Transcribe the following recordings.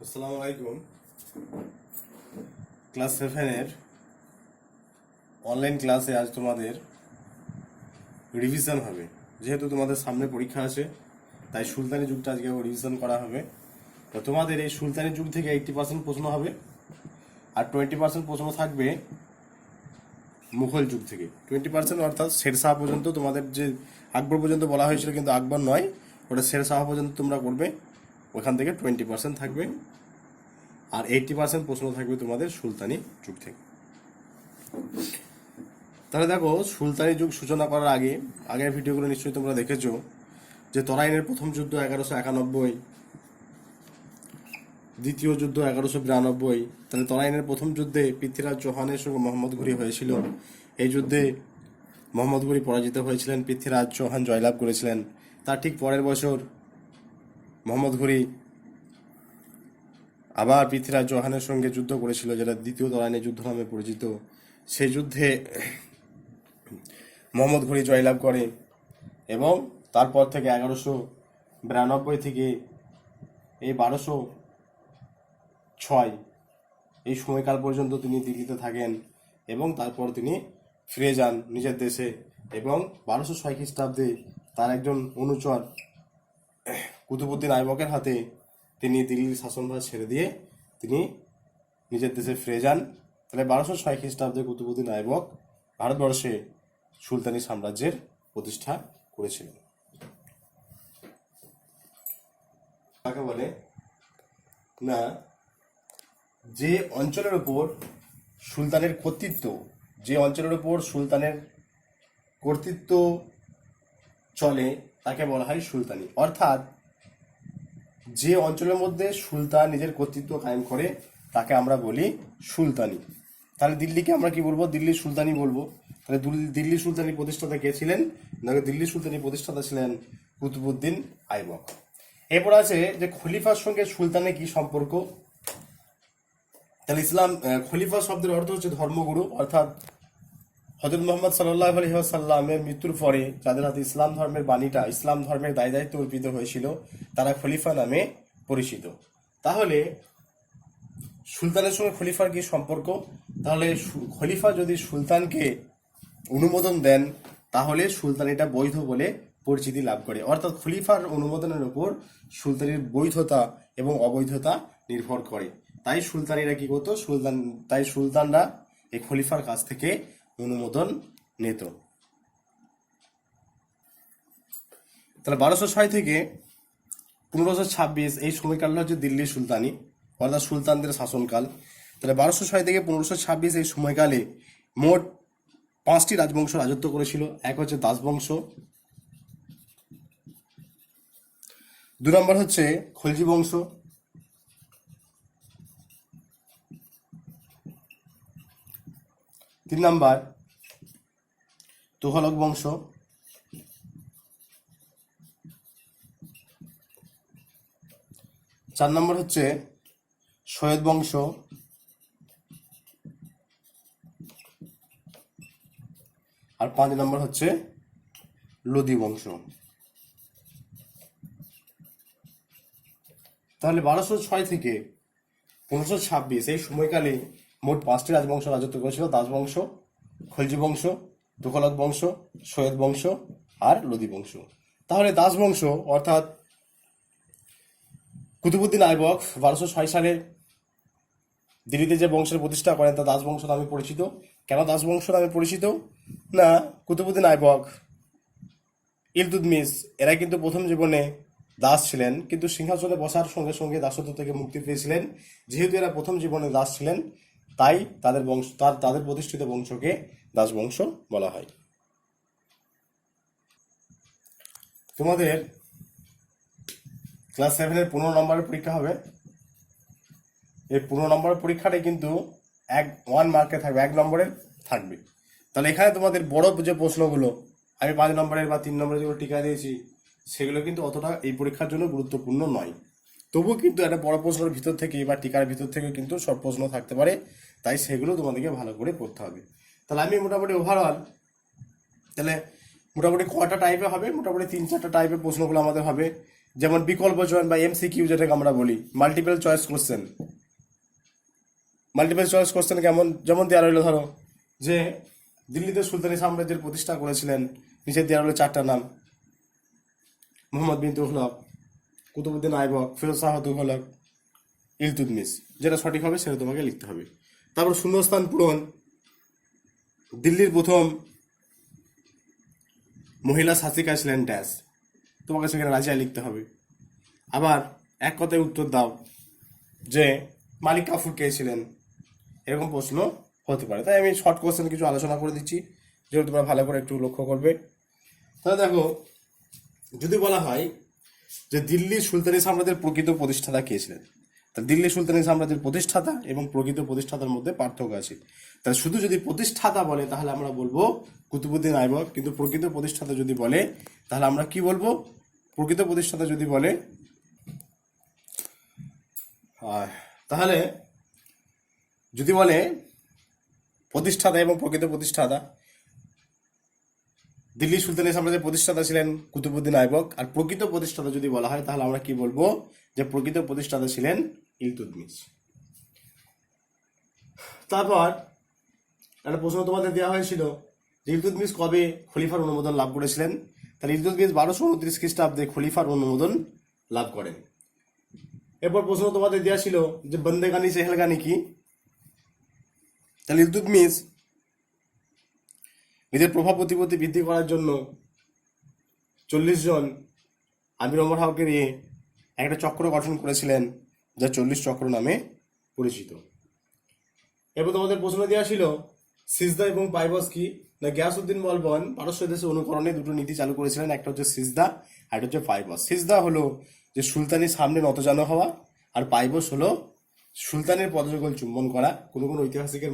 আসসালামু আলাইকুম। Class 7-এর online ক্লাসে আজ তোমাদের রিভিশন হবে। যেহেতু তোমাদের সামনে পরীক্ষা আছে, তাই সুলতানি যুগটা আজকে রিভিশন করা হবে। তো তোমাদের এই সুলতানি যুগ থেকে 80% প্রশ্ন হবে, আর 20% প্রশ্ন থাকবে মুঘল যুগ থেকে। 20% অর্থাৎ শেরশাহ পর্যন্ত, তোমাদের যে আকবর পর্যন্ত বলা হয়েছিল কিন্তু আকবর নয়, ওটা শেরশাহ পর্যন্ত তোমরা করবে। ওখান থেকে 20% থাকবে, আর 80% প্রশ্ন থাকবে তোমাদের সুলতানি যুগ থেকে। তাহলে দেখো, সুলতানি যুগ সূচনা করার আগে আগের ভিডিওগুলো নিশ্চয়ই তোমরা দেখেছো যে তরাইনের প্রথম যুদ্ধ 1191, দ্বিতীয় যুদ্ধ 1192। তাহলে তরাইনের প্রথম যুদ্ধে পৃথ্বীরাজ চৌহানের সঙ্গে মোহাম্মদ ঘুরি হয়েছিল। এই যুদ্ধে মোহাম্মদ ঘুরি পরাজিত হয়েছিলেন, পৃথ্বীরাজ চৌহান জয়লাভ করেছিলেন। তার ঠিক পরের বছর মোহাম্মদ ঘুরি আবার পৃথ্বীরাজ চৌহানের সঙ্গে যুদ্ধ করেছিল, যেটা দ্বিতীয় তরাইনের যুদ্ধ নামে পরিচিত। সেই যুদ্ধে মোহাম্মদ ঘুরি জয়লাভ করে, এবং তারপর থেকে 1192 থেকে এই 1206 এই সময়কাল পর্যন্ত তিনি দিল্লিতে থাকেন, এবং তারপর তিনি ফিরে যান নিজের দেশে। এবং 1206 খ্রিস্টাব্দে তার একজন অনুচর কুতুবউদ্দিন আইবকের হাতে তিনি দিল্লির শাসনভার ছেড়ে দিয়ে তিনি নিজের দেশে ফিরে যান। তাহলে 1206 খ্রিস্টাব্দে কুতুবউদ্দিন আইবক ভারতবর্ষে সুলতানি সাম্রাজ্যের প্রতিষ্ঠা করেছিলেন। কাকে বলে না, যে অঞ্চলের উপর সুলতানের কর্তৃত্ব, যে অঞ্চলের উপর সুলতানের কর্তৃত্ব চলে তাকে বলা হয় সুলতানি। অর্থাৎ যে অঞ্চলের মধ্যে সুলতান নিজের কর্তৃত্ব কায়েম করে তাকে আমরা বলি সুলতানি। তাহলে দিল্লিকে আমরা কি বলবো? দিল্লির সুলতানি বলবো। তাহলে দিল্লি সুলতানি প্রতিষ্ঠাতা কে ছিলেন? দিল্লি সুলতানি প্রতিষ্ঠাতা ছিলেন কুতুবউদ্দিন আইবক। এরপর আছে যে খলিফার সঙ্গে সুলতানের কি সম্পর্ক। তাহলে খলিফা শব্দের অর্থ হচ্ছে ধর্মগুরু, অর্থাৎ হযরত মুহাম্মদ সাল্লাল্লাহু আলাইহি ওয়াসাল্লামের মৃত্যুর পরে যাদের হাতে ইসলাম ধর্মের বাণীটা, ইসলাম ধর্মের দায় দায়িত্ব অর্পিত হয়েছিল, তারা খলিফা নামে পরিচিত। তাহলে সুলতানের সঙ্গে খলিফার কি সম্পর্ক? তাহলে খলিফা যদি সুলতানকে অনুমোদন দেন তাহলে সুলতানিটা বৈধ বলে পরিচিতি লাভ করে। অর্থাৎ খলিফার অনুমোদনের উপর সুলতানির বৈধতা এবং অবৈধতা নির্ভর করে। তাই সুলতানিরা কি করতো? তাই সুলতানরা এই খলিফার কাছ থেকে অনুমোদন নিত। তাহলে 1206 থেকে 1526 এই সময়কাল হচ্ছে দিল্লির সুলতানি, অর্থাৎ সুলতানদের শাসনকাল। তাহলে 1206 থেকে 1526 এই সময়কালে মোট 5টি রাজবংশ রাজত্ব করেছিল। এক হচ্ছে দাস বংশ, 2 নম্বর হচ্ছে খলজি বংশ, 3 নম্বর তুঘলক বংশ, 4 নম্বর হচ্ছে সৈয়দ বংশ, আর 5 নম্বর হচ্ছে লোদি বংশ। তাহলে 1206 থেকে 1526 এই সময়কালে মোট 5টি রাজবংশ রাজত্ব করেছিল: দাস বংশ, খলজি বংশ, তুঘলক বংশ, সৈয়দ বংশ আর লোদি বংশ। তাহলে দাস বংশ অর্থাৎ কুতুবউদ্দিন আইবক 1206 সালে দিল্লিতে যে বংশের প্রতিষ্ঠা করেন তা দাস বংশ নামে পরিচিত। কেন দাস বংশ নামে পরিচিত? না, কুতুবউদ্দিন আইবক, ইলতুৎমিশ এরা কিন্তু প্রথম জীবনে দাস ছিলেন, কিন্তু সিংহাসনে বসার সঙ্গে সঙ্গে দাসত্ব থেকে মুক্তি পেয়েছিলেন। যেহেতু এরা প্রথম জীবনে দাস ছিলেন, তাই তাদের প্রতিষ্ঠিত বংশকে দাস বংশ বলা হয়। তোমাদের ক্লাস 7-এর 15 নম্বরের পরীক্ষা হবে। এই 15 নম্বরের পরীক্ষাটাই কিন্তু 1 মার্কে থাকবে, 1 নম্বরের থাকবে। তাহলে এখানে তোমাদের বড় যে প্রশ্নগুলো আমি 5 নম্বরের বা 3 নম্বরের যেগুলো টিকা দিয়েছি, সেগুলো কিন্তু অতটা এই পরীক্ষার জন্য গুরুত্বপূর্ণ নয়। তবুও কিন্তু একটা বড় প্রশ্নের ভিতর থেকে বা টিকার ভিতর থেকে কিন্তু সব প্রশ্ন থাকতে পারে, তাই সেগুলো তোমাদেরকে ভালো করে পড়তে হবে। তাহলে আমি মোটামুটি ওভারঅল তাহলে মোটামুটি কটা টাইপে হবে? মোটামুটি 3-4টা টাইপের প্রশ্নগুলো আমাদের হবে। যেমন বিকল্প চয়ন বা এমসিকিউ যেটাকে আমরা বলি, multiple choice question. Multiple choice question কেমন, যেমন দেওয়া রইল ধরো যে দিল্লিতে সুলতানি সাম্রাজ্যের প্রতিষ্ঠা করেছিলেন, নিচে দেওয়া রইল 4টা নাম, মোহাম্মদ বিন তুগলক, কুতুবউদ্দিন আইবক, ফিরোজ শাহ তুগলক, ইলতুৎমিশ। যেটা সঠিক হবে সেটা তোমাকে লিখতে হবে। তারপর শূন্যস্থান পূরণ, দিল্লির প্রথম মহিলা শাসিকা ছিলেন ড্যাশ, তোমাকে সেখানে রাজিয়া লিখতে হবে। আবার এক কথায় উত্তর দাও যে মালিক কাফুর কে ছিলেন, এরকম প্রশ্ন হতে পারে। তাই আমি শর্ট কোশ্চেন কিছু আলোচনা করে দিচ্ছি, যেগুলো তোমরা ভালো করে একটু লক্ষ্য করবে। তাহলে দেখো, যদি বলা হয় যে দিল্লি সুলতানি সাম্রাজ্যের প্রকৃত প্রতিষ্ঠাতা কে ছিলেন, তা দিল্লি সুলতানি সাম্রাজ্যের প্রতিষ্ঠাতা এবং প্রকৃত প্রতিষ্ঠাতার মধ্যে পার্থক্য আছে। তাহলে শুধু যদি প্রতিষ্ঠাতা বলে তাহলে আমরা বলবো কুতুবউদ্দিন আইবক, কিন্তু প্রকৃত প্রতিষ্ঠাতা যদি বলে তাহলে আমরা কি বলবো? প্রকৃত প্রতিষ্ঠাতা যদি বলে তাহলে যদি বলে প্রতিষ্ঠাতা এবং প্রকৃত প্রতিষ্ঠাতা, দিল্লি সুলতানি সাম্রাজ্যের প্রতিষ্ঠাতা ছিলেন কুতুবউদ্দিন আইবক, আর প্রকৃত প্রতিষ্ঠাতা যদি বলা হয় তাহলে আমরা কি বলবো? যে প্রকৃত প্রতিষ্ঠাতা ছিলেন ইলতুৎমিশ। তারপর একটা প্রশ্ন তোমাদের দেওয়া হয়েছিল যে ইলতুৎমিশ কবে খলিফার অনুমোদন লাভ করেছিলেন। তাহলে ইলতুৎমিশ 1229 খ্রিস্টাব্দে খলিফার অনুমোদন লাভ করেন। এরপর প্রশ্ন তোমাদের দেওয়া ছিল যে বন্দেগানি চেহেলগানি কি। তাহলে ইলতুৎমিশ নিজের প্রভাব প্রতিপত্তি বৃদ্ধি করার জন্য 40 জন আমির ওমর হককে নিয়ে একটা চক্র গঠন করেছিলেন, যা 40 চক্র নামে পরিচিত। এরপর তোমাদের প্রশ্ন দেওয়া ছিল সিজদা এবং পাইবস কি। না, গিয়াসউদ্দিন বলবন পারস্য দেশে অনুকরণে দুটো নীতি চালু করেছিলেন, একটা হচ্ছে সিজদা আর একটা হচ্ছে পাইবস। সিজদা হলো যে সুলতানির সামনে নতজানু হওয়া, আর পাইবস হলো সুলতানের পদযুগল চুম্বন করা। কোনো কোনো ঐতিহাসিকের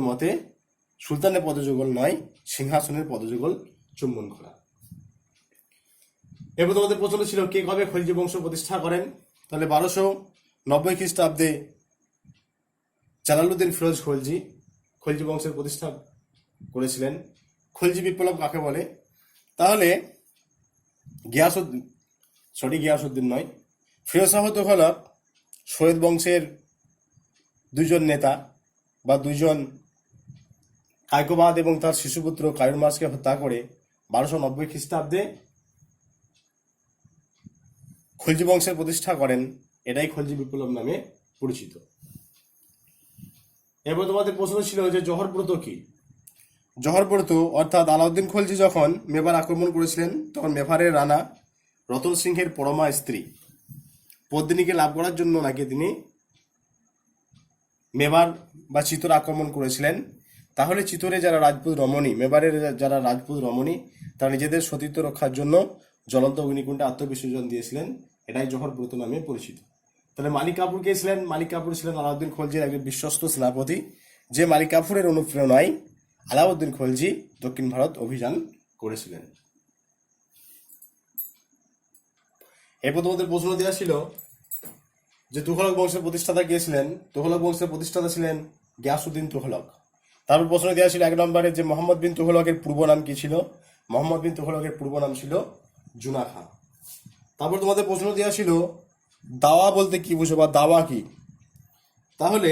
মতে সুলতানের পদযুগল নয়, সিংহাসনের পদযুগল চুম্বন করা। এরপর তোমাদের প্রশ্ন ছিল কে কবে খলজি বংশ প্রতিষ্ঠা করেন। তাহলে 1290 খ্রিস্টাব্দে জালালউদ্দিন ফিরোজ খলজি বংশের প্রতিষ্ঠা করেছিলেন। খলজি বিপ্লব কাকে বলে? তাহলে গিয়াসউদ্দিন নয়, ফিরোজ শাহ তুগলক সৈয়দ বংশের দুইজন নেতা বা দুইজন কায়কোবাদ এবং তার শিশুপুত্র কায়ুরমাসকে হত্যা করে 1290 খ্রিস্টাব্দে খলজি বংশের প্রতিষ্ঠা করেন। এটাই খলজি বিপ্লব নামে পরিচিত। এরপর তোমাদের প্রশ্ন ছিল যে জহরব্রত কি। জহরব্রত অর্থাৎ আলাউদ্দিন খলজি যখন মেবার আক্রমণ করেছিলেন তখন মেবারের রানা রতন সিংহের পরমা স্ত্রী পদ্মিনীকে লাভ করার জন্য নাকি তিনি মেবার বা চিতর আক্রমণ করেছিলেন। তাহলে চিতরে যারা রাজপুত রমণী, মেবারের যারা রাজপুত রমণী, তারা নিজেদের সতীত্ব রক্ষার জন্য জ্বলন্ত অগ্নিকুণ্ডে আত্মবিসর্জন দিয়েছিলেন। এটাই জহরব্রত নামে পরিচিত। তাহলে মালিক কাফুর কে ছিলেন? মালিক কাফুর ছিলেন আলাউদ্দিন খলজির একজন বিশ্বস্ত সেনাপতি, যে মালিক কাফুরের অনুপ্রেরণায় আলাউদ্দিন খলজি দক্ষিণ ভারত অভিযান করেছিলেন। এরপর তোমাদের প্রশ্ন দেওয়া ছিল যে তুঘলক বংশের প্রতিষ্ঠাতা কে ছিলেন। তুঘলক বংশের প্রতিষ্ঠাতা ছিলেন গিয়াসউদ্দিন তুঘলক। তারপর প্রশ্ন দেওয়া ছিল 1 নম্বরে যে মোহাম্মদ বিন তুঘলকের পূর্ব নাম কি ছিল। মোহাম্মদ বিন তুঘলকের পূর্ব নাম ছিল জুনা খাঁ। তারপর তোমাদের প্রশ্ন দেওয়া ছিল দাওয়া বলতে কি বুঝো বা দাওয়া কি। তাহলে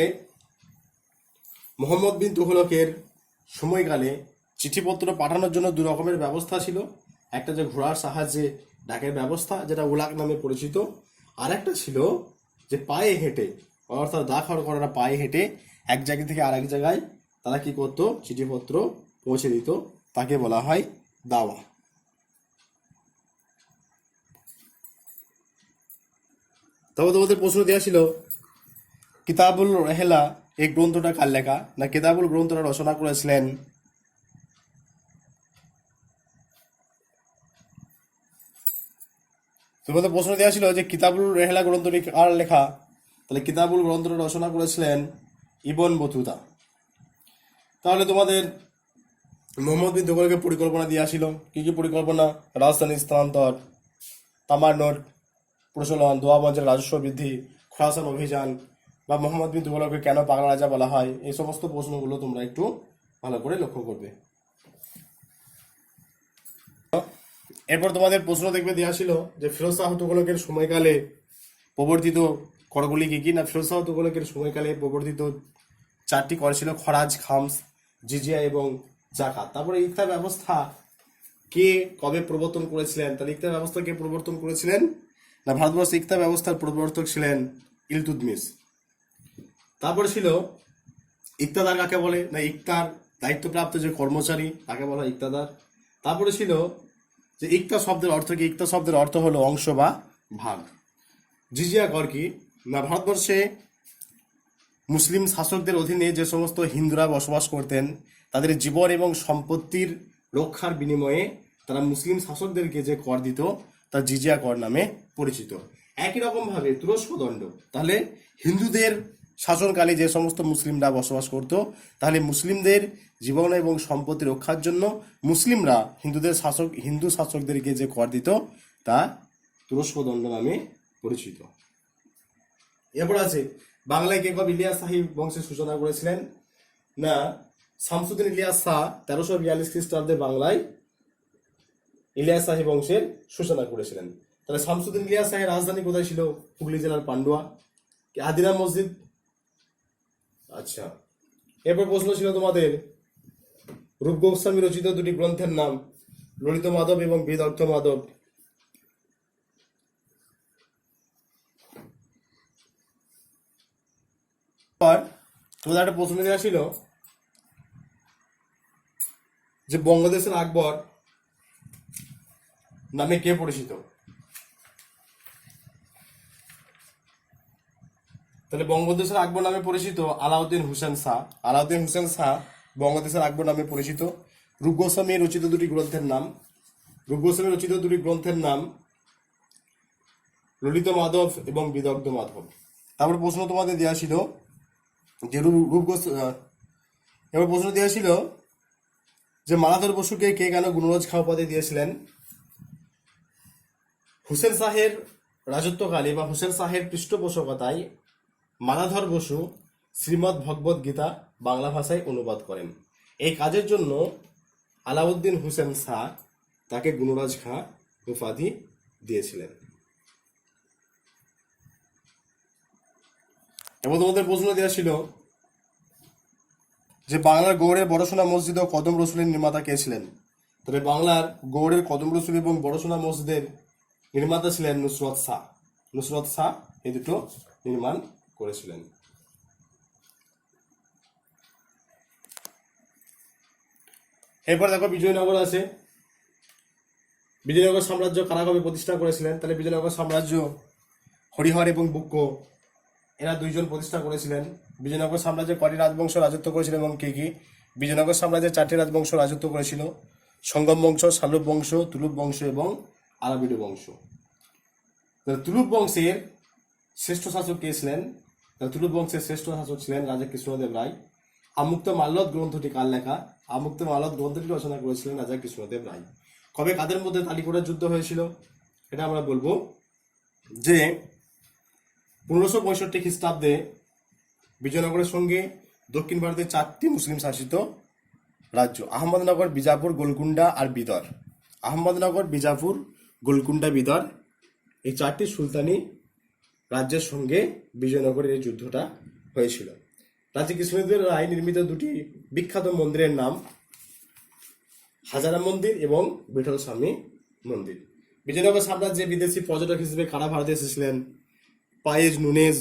মোহাম্মদ বিন তুঘলকের সময়কালে চিঠিপত্র পাঠানোর জন্য 2 রকমের ব্যবস্থা ছিল। একটা যে ঘোড়ার সাহায্যে ডাকের ব্যবস্থা, যেটা উলাক নামে পরিচিত, আর একটা ছিল যে পায়ে হেঁটে, অর্থাৎ ডাক করাটা পায়ে হেঁটে এক জায়গা থেকে আরেক জায়গায় তারা কি করতো, চিঠিপত্র পৌঁছে দিত, তাকে বলা হয় দাওয়া। তবে তোমাদের প্রশ্ন দেওয়া ছিল কিতাবুল রেহলা এই গ্রন্থটা কার লেখা। না, কিতাবুল গ্রন্থটা রচনা করেছিলেন তোমাদের প্রশ্ন দেওয়া ছিল যে কিতাবুল রেহলা গ্রন্থটি কার লেখা। তাহলে কিতাবুল গ্রন্থটা রচনা করেছিলেন ইবন বতুতা। তাহলে তোমাদের মোহাম্মদ বিন তুগলকের পরিকল্পনা দেওয়া ছিল কি কি পরিকল্পনা? রাজধানী স্থানান্তর, তামার নোট প্রচলন, দোয়াবঞ্জের রাজস্ব বৃদ্ধি, খোরাসান অভিযান, বা মোহাম্মদ বিন তুগলককে কেন পাগলা রাজা বলা হয়। এই সমস্ত প্রশ্নগুলো তোমরা একটু ভালো করে লক্ষ্য করবে। এরপর তোমাদের প্রশ্ন দেখবে দেওয়া ছিল যে ফিরোজ শাহ তুগলকের সময়কালে প্রবর্তিত করগুলি কি কি না। ফিরোজ শাহ তুগলকের সময়কালে প্রবর্তিত 4টি কর ছিল খরাজ, খামস, জিজিয়া এবং জাকাত। তারপরে ইকতা ব্যবস্থা কে কবে প্রবর্তন করেছিলেন? তাহলে ইকতা ব্যবস্থা কে প্রবর্তন করেছিলেন না, ভারতবর্ষে ইকতা ব্যবস্থার প্রবর্তক ছিলেন ইলতুৎমিশ। তারপরে ছিল ইকতাদার কাকে বলে না, ইকতার দায়িত্বপ্রাপ্ত যে কর্মচারী তাকে বলা হয় ইকতাদার। তারপরে ছিল যে ইকতা শব্দের অর্থ কি, ইকতা শব্দের অর্থ হলো অংশ বা ভাগ। জিজিয়া কর কি না, ভারতবর্ষে মুসলিম শাসকদের অধীনে যে সমস্ত হিন্দুরা বসবাস করতেন তাদের জীবন এবং সম্পত্তির রক্ষার বিনিময়ে তারা মুসলিম শাসকদেরকে যে কর দিত তা জিজিয়া কর নামে পরিচিত। একই রকম ভাবে তুরস্ক দণ্ড, তাহলে হিন্দুদের শাসনকালে যে সমস্ত মুসলিমরা বসবাস করত, তাহলে মুসলিমদের জীবন এবং সম্পত্তি রক্ষার জন্য মুসলিমরা হিন্দু শাসকদেরকে যে কর দিত তা তুরস্ক দণ্ড নামে পরিচিত। এরপর আছে বাংলায় কে কবে ইলিয়াস শাহী বংশের সূচনা করেছিলেন না, শামসুদ্দিন ইলিয়াস শাহ 1342 খ্রিস্টাব্দে বাংলায় ইলিয়াস শাহী বংশের সূচনা করেছিলেন। তাহলে শামসুদ্দিন ইলিয়াস শাহের রাজধানী কোথায় ছিল? হুগলি জেলার পান্ডুয়া। আদিনা মসজিদ। আচ্ছা, এরপর প্রশ্ন ছিল তোমাদের রূপ গোস্বামী রচিত 2টি গ্রন্থের নাম, ললিত মাধব এবং বিদগ্ধ মাধব। তোমাদের একটা প্রশ্ন দেওয়া ছিল যে বঙ্গদেশের আকবর নামে কে পরিচিত? তাহলে বঙ্গদেশের আকবর নামে পরিচিত আলাউদ্দিন হোসেন শাহ। আলাউদ্দিন হোসেন শাহ বঙ্গদেশের আকবর নামে পরিচিত। রূপ গোস্বামী রচিত 2টি গ্রন্থের নাম, রূপ গোস্বামী রচিত 2টি গ্রন্থের নাম ললিত মাধব এবং বিদগ্ধ মাধব। তারপর প্রশ্ন তোমাদের দেওয়া ছিল যে এবার প্রশ্ন দেওয়া ছিল যে মালাধর বসুকে কে কেন গুণরাজ খাঁ উপাধি দিয়েছিলেন? হুসেন শাহের রাজত্বকালে বা হুসেন শাহের পৃষ্ঠপোষকতায় মালাধর বসু শ্রীমদ্ ভগবদ গীতা বাংলা ভাষায় অনুবাদ করেন। এই কাজের জন্য আলাউদ্দিন হোসেন শাহ তাকে গুণরাজ খাঁ উপাধি দিয়েছিলেন। এবং তোমাদের প্রশ্ন দেওয়া ছিল যে বাংলার গৌড়ের বড়সোনা মসজিদ ও কদম রসুলের নির্মাতা কে ছিলেন? তবে বাংলার গৌড়ের কদম রসুল এবং বড়সোনা মসজিদের নির্মাতা ছিলেন নুসরত শাহ। নুসরত শাহ এই দুটো নির্মাণ করেছিলেন। এরপর দেখো বিজয়নগর আছে। বিজয়নগর সাম্রাজ্য কারা কবে প্রতিষ্ঠা করেছিলেন? তাহলে বিজয়নগর সাম্রাজ্য হরিহর এবং বুক্ক এরা 2 জন প্রতিষ্ঠা করেছিলেন। বিজয়নগর সাম্রাজ্যে কয়টি রাজবংশ রাজত্ব করেছিল এবং কে কি? বিজয়নগর সাম্রাজ্যে 4টি রাজবংশ রাজত্ব করেছিল, সঙ্গম বংশ, শালুব বংশ, তুলুপ বংশ এবং আরাবিডু বংশ। তুলুপ বংশের শ্রেষ্ঠ শাসক কে ছিলেন? তুলুপ বংশের শ্রেষ্ঠ শাসক ছিলেন রাজা কৃষ্ণদেব রায়। আমুক্ত মাল্যদ গ্রন্থটি কার লেখা? আমুক্ত মাল্যদ গ্রন্থটি রচনা করেছিলেন রাজা কৃষ্ণদেব রায়। কবে কাদের মধ্যে তালিকোটার যুদ্ধ হয়েছিল? এটা আমরা বলবো যে 1565 খ্রিস্টাব্দে বিজয়নগরের সঙ্গে দক্ষিণ ভারতের 4টি মুসলিম শাসিত রাজ্য আহমদনগর, বিজাপুর, গোলকুন্ডা আর বিদর। আহমদনগর, বিজাপুর, গোলকুন্ডা, বিদর এই 4টি সুলতানি রাজ্যের সঙ্গে বিজয়নগরের এই যুদ্ধটা হয়েছিল। রাজা কৃষ্ণদেব রায় নির্মিত 2টি বিখ্যাত মন্দিরের নাম হাজারা মন্দির এবং বিঠল স্বামী মন্দির। বিজয়নগর সাম্রাজ্যে বিদেশি পর্যটক হিসেবে কারা ভারতে এসেছিলেন? পায়েজ, নুনেজ,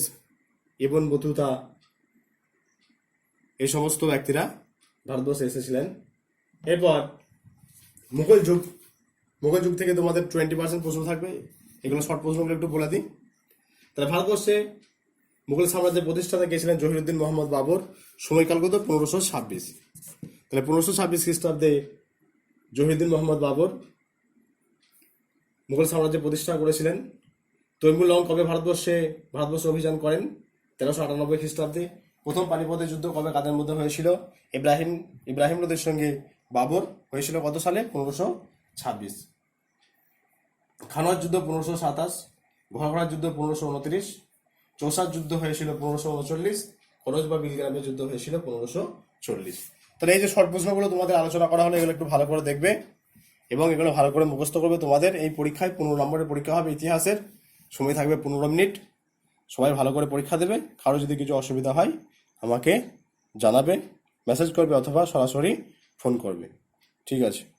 ইবন বতুতা এই সমস্ত ব্যক্তিরা ভারতবর্ষে এসেছিলেন। এরপর মুঘল যুগ। মুঘল যুগ থেকে তোমাদের 20% প্রশ্ন থাকবে, এগুলো শর্ট প্রশ্নগুলো একটু বলে দিই। তাহলে ভারতবর্ষে মুঘল সাম্রাজ্যের প্রতিষ্ঠাতা কে ছিলেন? জহিরুদ্দিন মোহাম্মদ বাবর। সময়কাল কত? 1526। তাহলে 1526 খ্রিস্টাব্দে জহিরুদ্দিন মোহাম্মদ বাবর মুঘল সাম্রাজ্য প্রতিষ্ঠা করেছিলেন। তৈমুর লং কবে ভারতবর্ষে অভিযান করেন? 1398 খ্রিস্টাব্দে। প্রথম পানিপথের যুদ্ধ কবে কাদের মধ্যে হয়েছিল? ইব্রাহিম লোদের সঙ্গে বাবর হয়েছিল কত সালে? 1526। খানোয়ার যুদ্ধ 1527, ঘরঘরার যুদ্ধ 1529, চৌসার যুদ্ধ হয়েছিল 1539, খরচ বা বিলগ্রামের যুদ্ধ হয়েছিল 1540। তাহলে এই যে শর্ট প্রশ্নগুলো তোমাদের আলোচনা করা হলো এগুলো একটু ভালো করে দেখবে। এবং এগুলো ভালো করে মুখস্থ করবে। তোমাদের এই পরীক্ষায় 15 নম্বরের পরীক্ষা হবে ইতিহাসের, সময় থাকবে 15 মিনিট। সবাই ভালো করে পরীক্ষা দেবে। কারো যদি কিছু অসুবিধা হয় আমাকে জানাবে, মেসেজ করবে অথবা সরাসরি ফোন করবে। ঠিক আছে।